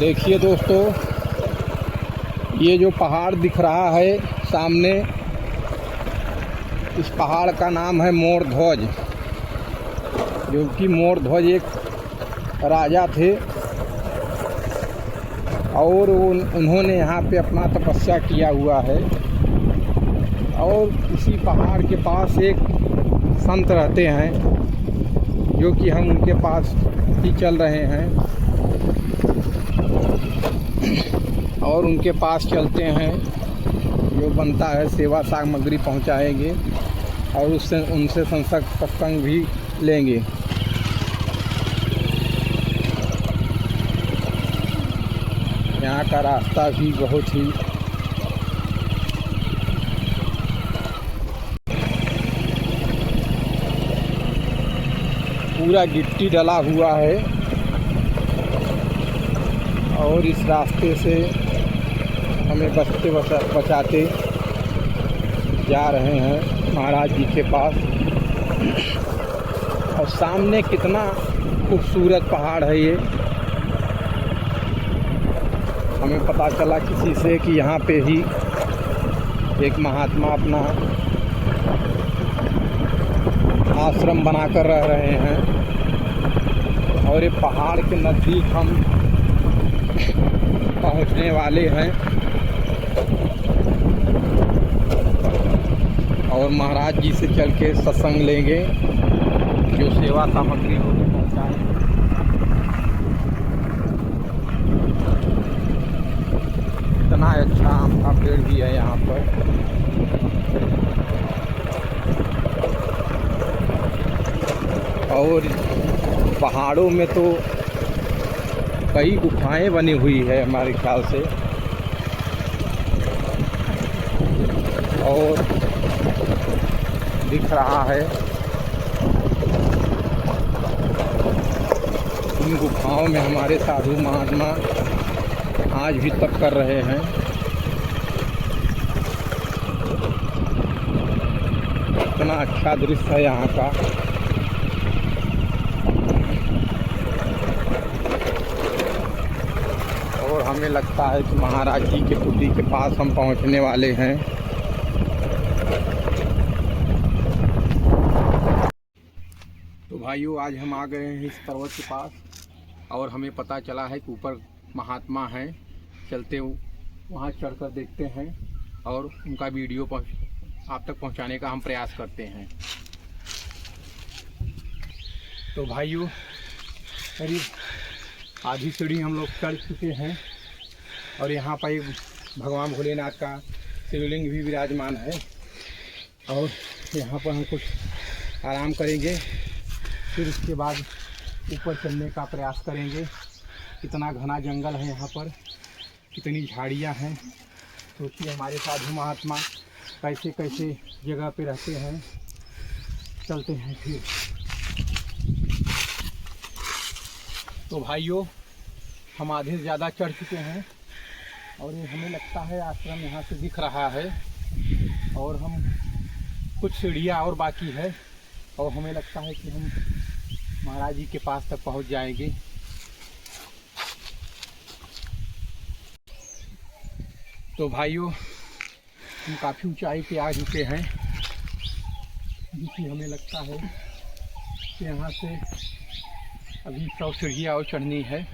देखिए दोस्तों, ये जो पहाड़ दिख रहा है सामने, इस पहाड़ का नाम है मोर ध्वज। जो कि मोर ध्वज एक राजा थे और उन्होंने यहाँ पे अपना तपस्या किया हुआ है। और इसी पहाड़ के पास एक संत रहते हैं, जो कि हम उनके पास ही चल रहे हैं और उनके पास चलते हैं। जो बनता है सेवा सामग्री पहुंचाएंगे और उससे उनसे सत्संग भी लेंगे। यहाँ का रास्ता भी बहुत ही पूरा गिट्टी डला हुआ है और इस रास्ते से हमें बचाते जा रहे हैं महाराज जी के पास। और सामने कितना खूबसूरत पहाड़ है ये। हमें पता चला किसी से कि यहाँ पे ही एक महात्मा अपना आश्रम बनाकर रह रहे हैं और ये पहाड़ के नज़दीक हम पहुँचने वाले हैं और महाराज जी से चल के सत्संग लेंगे, जो सेवा सामग्री होगी पहुँचाएंगे। इतना अच्छा आम का पेड़ भी है यहाँ पर। और पहाड़ों में तो कई गुफाएं बनी हुई है हमारे ख्याल से। और दिख रहा है इन गुफाओं में हमारे साधु महात्मा आज भी तप कर रहे हैं। इतना अच्छा दृश्य है यहाँ का। और हमें लगता है कि महाराज जी के कुटी के पास हम पहुँचने वाले हैं। तो भाइयों, आज हम आ गए हैं इस पर्वत के पास और हमें पता चला है कि ऊपर महात्मा हैं। चलते वहाँ चढ़कर देखते हैं और उनका वीडियो आप तक पहुँचाने का हम प्रयास करते हैं। तो भाइयों, करीब आधी सीढ़ी हम लोग चढ़ चुके हैं और यहाँ पर एक भगवान भोलेनाथ का शिवलिंग भी विराजमान है। और यहाँ पर हम कुछ आराम करेंगे, फिर उसके बाद ऊपर चलने का प्रयास करेंगे। कितना घना जंगल है यहाँ पर, कितनी झाड़ियाँ हैं। सोचिए हमारे साधु महात्मा कैसे कैसे जगह पे रहते हैं। चलते हैं फिर। तो भाइयों, हम आधे से ज़्यादा चढ़ चुके हैं और ये हमें लगता है आश्रम यहाँ से दिख रहा है और हम कुछ सीढ़ियाँ और बाकी है और हमें लगता है कि हम महाराज जी के पास तक पहुँच जाएंगे। तो भाइयों, हम काफ़ी ऊंचाई पे आ चुके हैं, जिससे हमें लगता है कि यहाँ से अभी 100 सीढ़ियाँ और चढ़नी है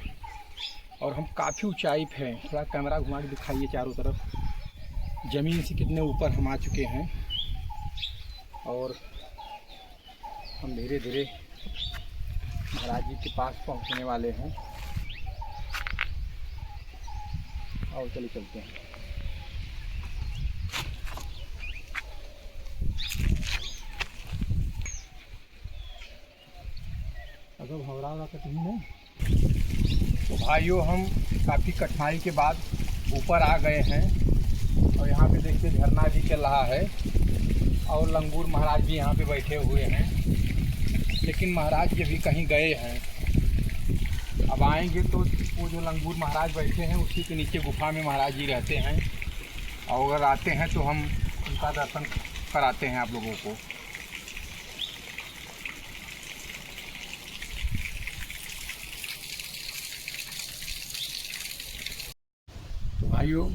और हम काफ़ी ऊंचाई पे हैं। थोड़ा कैमरा घुमा के दिखाइए चारों तरफ। ज़मीन से कितने ऊपर हम आ चुके हैं और हम धीरे धीरे महाराज जी के पास पहुंचने वाले हैं। और चलिए चलते हैं। अगर भवरा का कहीं नहीं। तो भाइयों, हम काफ़ी कठिनाई के बाद ऊपर आ गए हैं और यहाँ पे देखिए झरना भी चल रहा है और लंगूर महाराज भी यहाँ पे बैठे हुए हैं। लेकिन महाराज जी भी कहीं गए हैं। अब आएंगे तो वो जो लंगूर महाराज बैठे हैं उसी के नीचे गुफा में महाराज जी रहते हैं और अगर आते हैं तो हम उनका दर्शन कराते हैं आप लोगों को। भाइयों,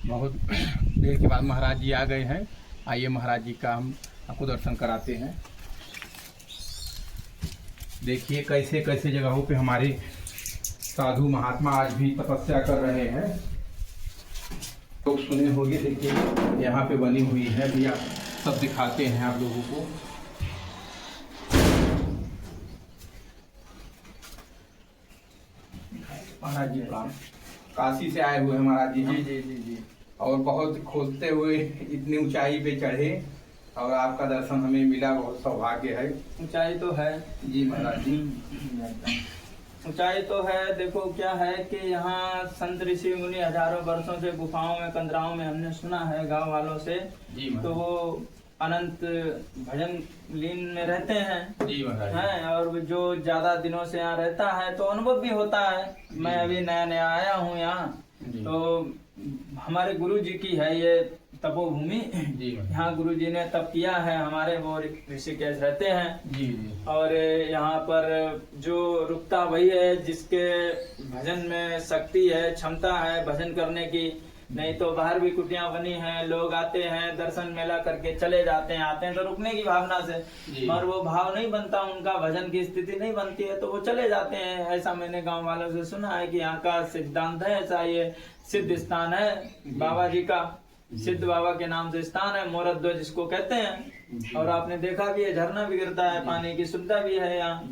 बहुत देर के बाद महाराज जी आ गए हैं। आइए महाराज जी का हम आपको दर्शन कराते हैं। देखिए कैसे कैसे जगहों पे हमारे साधु महात्मा आज भी तपस्या कर रहे हैं। लोग सुने होंगे, देखिए यहाँ पे बनी हुई है भैया, सब दिखाते हैं आप लोगों को। महाराज जी काशी से आए हुए हैं महाराज जी। जी। और बहुत खोजते हुए इतनी ऊंचाई पे चढ़े और आपका दर्शन हमें मिला, बहुत सौभाग्य है। ऊंचाई तो है जी महाराज जी, ऊंचाई तो है। देखो क्या है कि यहाँ संत ऋषि मुनि हजारों वर्षों से गुफाओं में, कंदराओं में हमने सुना है गांव वालों से, तो वो अनंत भजन लीन में रहते हैं। जी महाराज हैं, और जो ज्यादा दिनों से यहाँ रहता है तो अनुभव भी होता है। मैं अभी नया नया आया हूँ यहाँ, तो हमारे गुरु जी की है ये तपोभूमि। यहाँ गुरु जी ने तप किया है, हमारे वो ऋषिकेश रहते हैं जी। और यहाँ पर जो रुकता वही है जिसके भजन में शक्ति है, क्षमता है भजन करने की। नहीं तो बाहर भी कुटियां बनी हैं, लोग आते हैं दर्शन मेला करके चले जाते हैं, आते हैं तो रुकने की भावना से, मगर वो भाव नहीं बनता, उनका भजन की स्थिति नहीं बनती है तो वो चले जाते हैं। ऐसा मैंने गांव वालों से सुना है कि यहाँ का सिद्धांत है ऐसा, ये सिद्ध स्थान है बाबा जी का, सिद्ध बाबा के नाम से स्थान है, मोरद्व जिसको कहते हैं। और आपने देखा भी है, झरना भी गिरता है, पानी की सुविधा भी है यहाँ।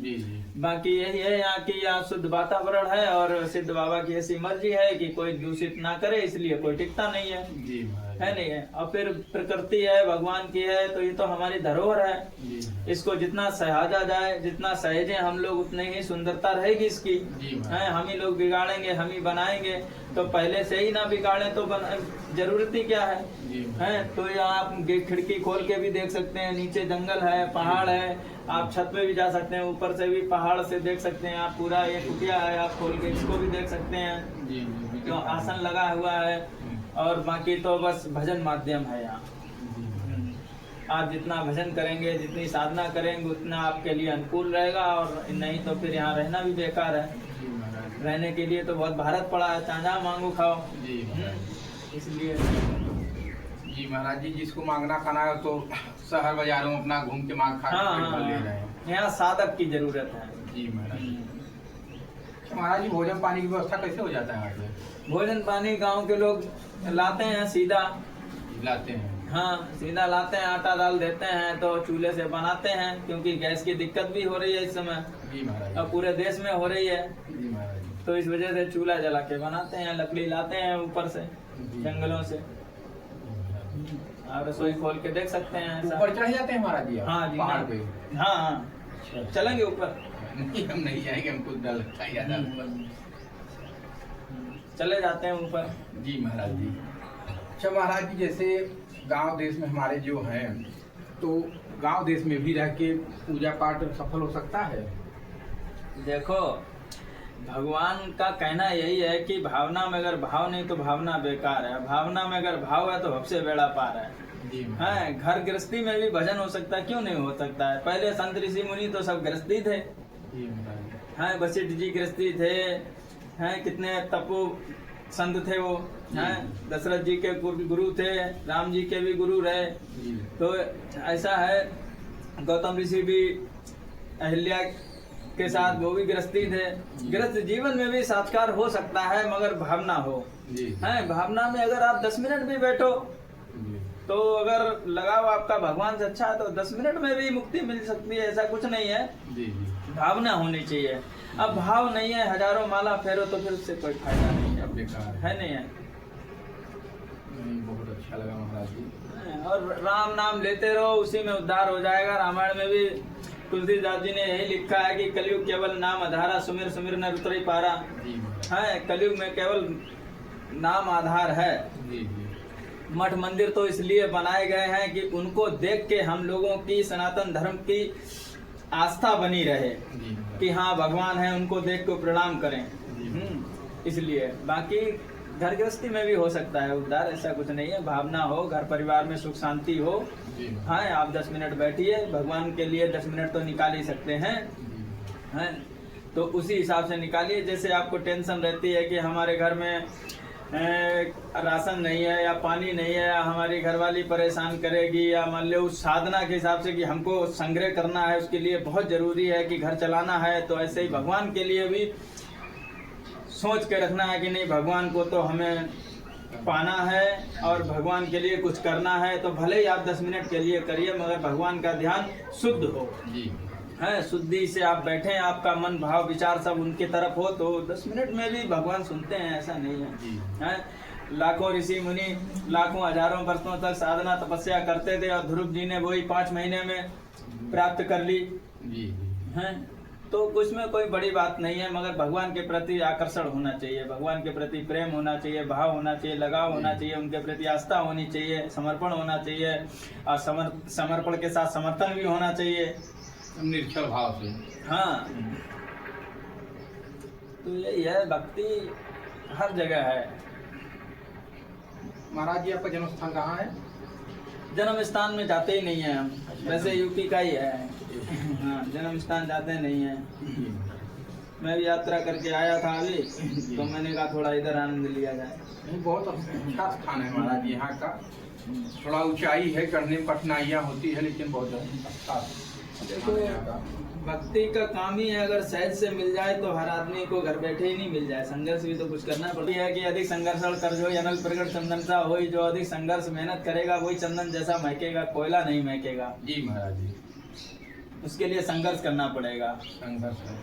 बाकी यही है यहाँ की, यहाँ शुद्ध वातावरण है और सिद्ध बाबा की ऐसी मर्जी है कि कोई दूषित ना करे, इसलिए कोई टिकता नहीं है। है नहीं है। और फिर प्रकृति है, भगवान की है, तो ये तो हमारी धरोहर है। इसको जितना सहाजा जाए, जितना सहेजे हम लोग, उतनी ही सुंदरता रहेगी इसकी। है, हम ही लोग बिगाड़ेंगे, हम ही बनाएंगे, तो पहले से ही ना बिगाड़े तो जरूरत ही क्या है। तो यहाँ आप खिड़की खोल के भी देख सकते हैं, नीचे जंगल है, पहाड़ है, आप छत पे भी जा सकते हैं, ऊपर से भी पहाड़ से देख सकते हैं आप। पूरा ये कुटिया है, आप खोल के इसको भी देख सकते हैं, जो आसन लगा हुआ है। और बाकी तो बस भजन माध्यम है यहाँ। आप जितना भजन करेंगे, जितनी साधना करेंगे, उतना आपके लिए अनुकूल रहेगा, और नहीं तो फिर यहाँ रहना भी बेकार है। रहने के लिए तो बहुत भारत पड़ा है, जहाँ मांगो खाओ। इसलिए जी महाराज जी, जिसको मांगना खाना है तो शहर बाजारों में अपना घूम के मांग खा ले रहे हैं। यहाँ साधक की जरूरत है। जी महाराज जी। महाराज जी, भोजन पानी की व्यवस्था कैसे हो जाता है यहाँ पे? भोजन पानी गांव के लोग लाते हैं, सीधा लाते हैं। हाँ, सीधा लाते हैं, आटा दाल देते हैं, तो चूल्हे से बनाते हैं, क्योंकि गैस की दिक्कत भी हो रही है इस समय। जी महाराज। और पूरे देश में हो रही है। जी महाराज। तो इस वजह से चूल्हा जला के बनाते हैं, लकड़ी लाते हैं ऊपर से, जंगलों से। आप रसोई खोल के देख सकते हैं। ऊपर चढ़ जाते हैं महाराज जी? हाँ जी, पहाड़ पे। हाँ, चलेंगे ऊपर? नहीं, हम नहीं जाएंगे, हमको डर लगता है ज्यादा। चले जाते हैं ऊपर। जी महाराज जी। अच्छा महाराज जी, जैसे गांव देश में हमारे जो हैं, तो गांव देश में भी रह के पूजा पाठ सफल हो सकता है? देखो, भगवान का कहना यही है कि भावना में अगर भाव नहीं तो भावना बेकार है, भावना में अगर भाव है तो सबसे बेड़ा पार है। घर गृहस्थी में भी भजन हो सकता है, क्यों नहीं हो सकता है? पहले संत ऋषि मुनि तो सब गृहस्थी थे। हैं, वशिष्ठ जी गृहस्थी थे, हैं, कितने तपो संत थे वो। हैं, दशरथ जी के गुरु थे, राम जी के भी गुरु रहे। तो ऐसा है, गौतम ऋषि भी अहिल्या के साथ वो भी गृहस्थी थे। गृहस्थ जीवन में भी साक्षात्कार हो सकता है, मगर भावना हो। है, भावना में अगर आप 10 मिनट भी बैठो, तो अगर लगाव आपका भगवान से अच्छा है तो 10 मिनट में भी मुक्ति मिल सकती है, ऐसा कुछ नहीं है। भावना होनी चाहिए। अब भाव नहीं है, हजारों माला फेरो तो फिर उससे कोई फायदा नहीं है, बेकार है। नहीं है। बहुत अच्छा लगा महाराज जी। और राम नाम लेते रहो, उसी में उद्धार हो जाएगा। रामायण में भी तुलसीदास जी ने यही लिखा है कि कलयुग केवल नाम आधारा, सुमिर सुमिर न उतरी पारा। है, कलयुग में केवल नाम आधार है। मठ मंदिर तो इसलिए बनाए गए हैं कि उनको देख के हम लोगों की सनातन धर्म की आस्था बनी रहे कि हाँ भगवान है, उनको देख के प्रणाम करें। इसलिए बाकी घर गृहस्थी में भी हो सकता है उद्धार, ऐसा कुछ नहीं है। भावना हो, घर परिवार में सुख शांति हो। हाँ, आप 10 मिनट बैठिए, भगवान के लिए 10 मिनट तो निकाल ही सकते हैं। हैं, तो उसी हिसाब से निकालिए। जैसे आपको टेंशन रहती है कि हमारे घर में राशन नहीं है या पानी नहीं है या हमारी घरवाली परेशान करेगी या मान लो उस साधना के हिसाब से कि हमको संग्रह करना है, उसके लिए बहुत जरूरी है कि घर चलाना है, तो ऐसे ही भगवान के लिए भी सोच के रखना है कि नहीं, भगवान को तो हमें पाना है और भगवान के लिए कुछ करना है, तो भले ही आप 10 मिनट के लिए करिए मगर भगवान का ध्यान शुद्ध हो जी है, शुद्धि से आप बैठे, आपका मन भाव विचार सब उनके तरफ हो तो 10 मिनट में भी भगवान सुनते हैं, ऐसा नहीं है। लाखों ऋषि मुनि लाखों हजारों वर्षों तक साधना तपस्या करते थे और ध्रुव जी ने वही 5 महीने में प्राप्त कर ली जी है, तो उसमें कोई बड़ी बात नहीं है, मगर भगवान के प्रति आकर्षण होना चाहिए, भगवान के प्रति प्रेम होना चाहिए, भाव होना चाहिए, लगाव होना चाहिए, उनके प्रति आस्था होनी चाहिए, समर्पण होना चाहिए और समर्पण के साथ समर्थन भी होना चाहिए, निश्चल भाव से। हाँ, तो यही है, भक्ति हर जगह है। महाराज जी आपका जन्म स्थान कहाँ है? जन्म स्थान में जाते ही नहीं है हम, वैसे यूपी का ही है। हाँ, जन्म स्थान जाते नहीं है। मैं भी यात्रा करके आया था अभी, तो मैंने कहा थोड़ा इधर आनंद लिया जाए। नहीं, बहुत अच्छा स्थान है महाराज जी यहाँ का। थोड़ा ऊंचाई है, चढ़ने में कठिनाइयाँ होती है, लेकिन बहुत अच्छा देखो, भक्ति का काम ही है, अगर सहज से मिल जाए तो हर आदमी को घर बैठे ही नहीं मिल जाए, संघर्ष भी तो कुछ करना पड़ता है कि अधिक संघर्ष कर जो अनल प्रगट चंदन सा हो, जो अधिक संघर्ष मेहनत करेगा वही चंदन जैसा महकेगा, कोयला नहीं महकेगा। जी महाराज जी, उसके लिए संघर्ष करना पड़ेगा। संघर्ष है।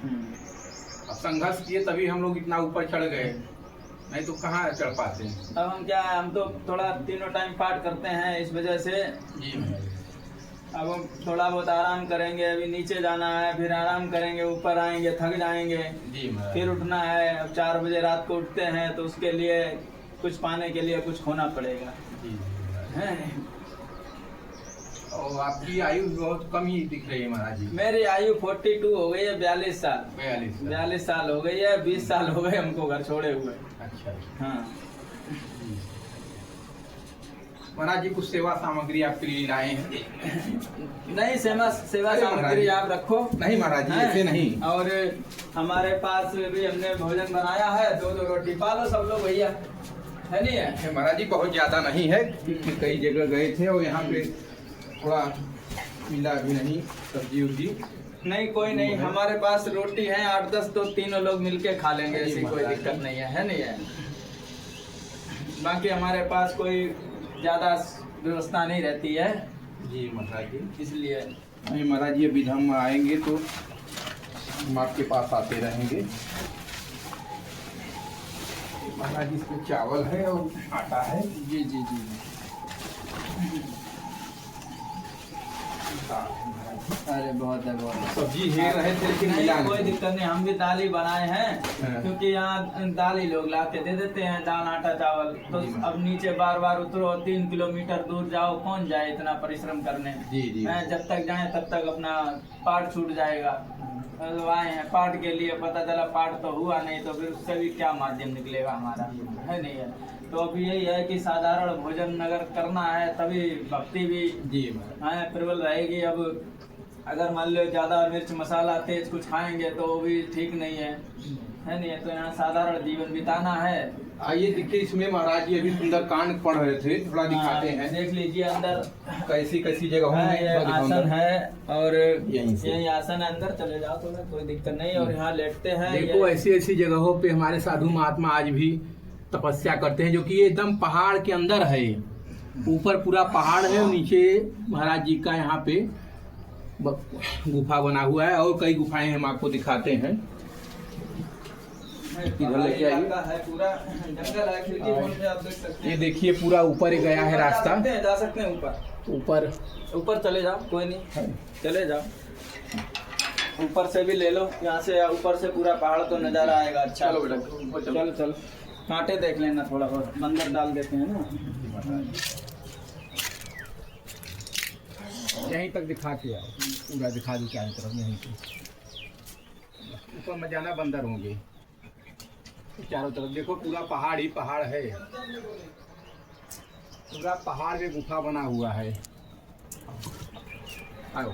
अब संघर्ष किए तभी हम लोग इतना ऊपर चढ़ गए, नहीं तो कहाँ चढ़ पाते हैं। अब हम क्या, हम तो थोड़ा तीनों टाइम पाठ करते हैं, इस वजह से जी महाराज, अब हम थोड़ा बहुत आराम करेंगे, अभी नीचे जाना है, फिर आराम करेंगे, ऊपर आएंगे, थक जाएंगे, जी महाराज, फिर उठना है। अब 4 बजे रात को उठते हैं तो उसके लिए कुछ पाने के लिए कुछ खोना पड़ेगा जी। है। और आपकी आयु बहुत कम ही दिख रही है महाराज जी। मेरी आयु 42 हो गई है, 42 साल 42 साल हो गई है, 20 साल हो गए हमको घर छोड़े हुए। अच्छा। हाँ महाराज जी, कुछ सेवा सामग्री आपके लिए लाए हैं? नहीं, सेवा अरे सामग्री आप रखो। नहीं महाराज जी, हैं? ऐसे नहीं। और हमारे पास भी हमने भोजन बनाया है, 2 रोटी पालो सब लोग भैया, है नहीं है? महाराज जी बहुत ज्यादा नहीं है, कई जगह गए थे और यहाँ पे थोड़ा मिला भी नहीं, सब्जी उब्जी नहीं, कोई नहीं, हमारे पास रोटी है 8-10, तो तीनों लोग मिलके खा लेंगे, ऐसी कोई दिक्कत नहीं है नहीं है? बाकी हमारे पास कोई ज्यादा व्यवस्था नहीं रहती है जी महाराज जी, इसलिए। नहीं महाराज जी, अभी हम आएंगे तो हम आपके पास आते रहेंगे। महाराज जी, इसमें चावल है और आटा है। जी जी जी। अरे बहुत है, बहुत है। सब्जी है रहे थे लेकिन नहीं, मिला कोई नहीं। दिक्कत नहीं, हम भी दाल ही बनाए हैं, हाँ। क्योंकि यहाँ दाल ही लोग ला के दे देते हैं, दाल आटा चावल। तो जी। अब नीचे बार बार उतरो, 3 किलोमीटर दूर जाओ, कौन जाए इतना परिश्रम करने। जी जी। हैं, जब तक जाए तब तक अपना पाठ छूट जाएगा। तो आए हैं पाठ के लिए, पता चला पाठ तो हुआ नहीं, तो फिर उससे भी क्या माध्यम निकलेगा हमारा, है नहीं है? तो अब यही है कि साधारण भोजन अगर करना है तभी भक्ति भी जी प्रबल रहेगी। अब अगर मान लो ज्यादा मिर्च मसाला तेज कुछ खाएंगे तो वो भी ठीक नहीं है नहीं है? तो यहाँ साधारण जीवन बिताना है। आइए देखिए, इसमें महाराज जी अभी सुंदरकांड पढ़ रहे थे, थोड़ा दिखाते हैं। देख लीजिए अंदर कैसी कैसी जगह ये आसन है, और यहीं से। यही आसन है, अंदर चले जाओ तो कोई दिक्कत नहीं। और यहाँ लेटते हैं। देखो, ऐसी ऐसी जगहों पे हमारे साधु महात्मा आज भी तपस्या करते हैं, जो कि ये एकदम पहाड़ के अंदर है। ऊपर पूरा पहाड़ है और नीचे महाराज जी का यहाँ पे गुफा बना हुआ है, और कई गुफाएं हम आपको दिखाते हैं। इधर लेके आइए। है, पूरा जंगल है, खिड़की खोल के आप देख सकते हैं। ये देखिए, पूरा ऊपर ही गया है रास्ता। जा सकते हैं ऊपर, ऊपर चले जाओ, कोई नहीं, चले जाओ। ऊपर से भी ले लो, यहाँ से ऊपर से पूरा पहाड़ तो नजारा आएगा अच्छा। चलो बेटा, चलो चलो, कांटे देख लेना, थोड़ा बहुत बंदर डाल देते हैं ना। यहीं तक दिखा के आओ, पूरा दिखा दो चारों तरफ। यहीं पे ऊपर में जाना, बंदर होंगे चारों तरफ। देखो, पूरा पहाड़ ही पहाड़ है, पूरा पहाड़ में गुफा बना हुआ है। आओ,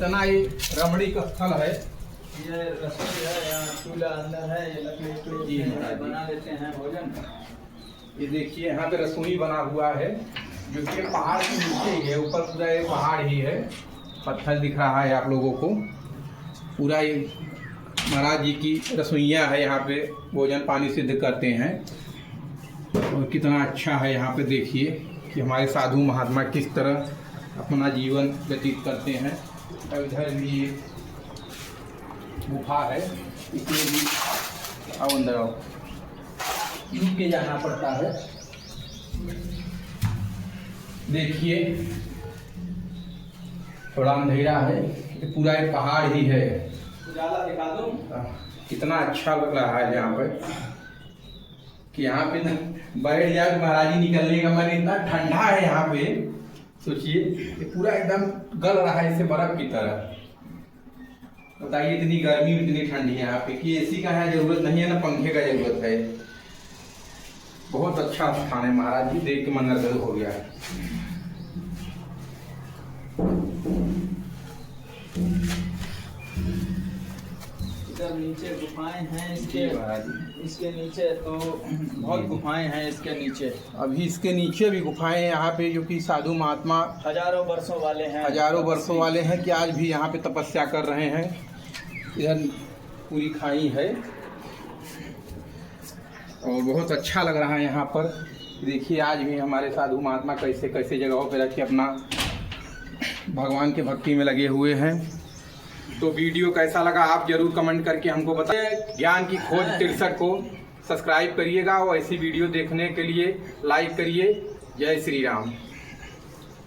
कितना ये रमणीक स्थल है। ये रसोई है, यहाँ चूल्हा अंदर है, ये लकड़ी जी के महाराज जी। बना लेते हैं भोजन। ये देखिए यहाँ पे रसोई बना हुआ है, जो कि पहाड़ के नीचे ही है, ऊपर पूरा ये पहाड़ ही है, पत्थर दिख रहा है आप लोगों को। पूरा ये महाराज जी की रसोइयाँ है, यहाँ पे भोजन पानी सिद्ध करते हैं। और कितना अच्छा है यहाँ पे देखिए कि हमारे साधु महात्मा किस तरह अपना जीवन व्यतीत करते हैं। और इधर भी ये गुफा है, इसमें भी आओ अंदर आओ, रुक के जाना पड़ता है। देखिए थोड़ा अंधेरा है, ये पूरा एक पहाड़ ही है। उजाला दिखा दूं? कितना अच्छा लग रहा है यहाँ पे कि यहाँ पे ना बैठ जाए महाराज जी, निकलने का मन, इतना ठंडा है यहाँ पे। सोचिए ये पूरा एकदम गल रहा है जैसे बर्फ की तरह। बताइए इतनी गर्मी में इतनी ठंडी है यहाँ पे कि एसी का है जरूरत नहीं है, ना पंखे का जरूरत है। बहुत अच्छा स्थान है महाराज जी, देख के मन नर्गल हो गया है। इधर नीचे गुफाएं हैं जी इसके, महाराज जी। इसके नीचे तो बहुत गुफाएं हैं इसके नीचे। अभी इसके नीचे भी गुफाएं हैं यहाँ पे, जो कि साधु महात्मा हजारों वर्षों वाले हैं, हजारों वर्षों वाले हैं, कि आज भी यहाँ पे तपस्या कर रहे हैं। इधर पूरी खाई है और बहुत अच्छा लग रहा है यहाँ पर। देखिए आज भी हमारे साधु महात्मा कैसे कैसे जगहों पे रख के अपना भगवान के भक्ति में लगे हुए हैं। तो वीडियो कैसा लगा आप जरूर कमेंट करके हमको बताइए। ज्ञान की खोज 63 को सब्सक्राइब करिएगा और ऐसी वीडियो देखने के लिए लाइक करिए। जय श्री राम।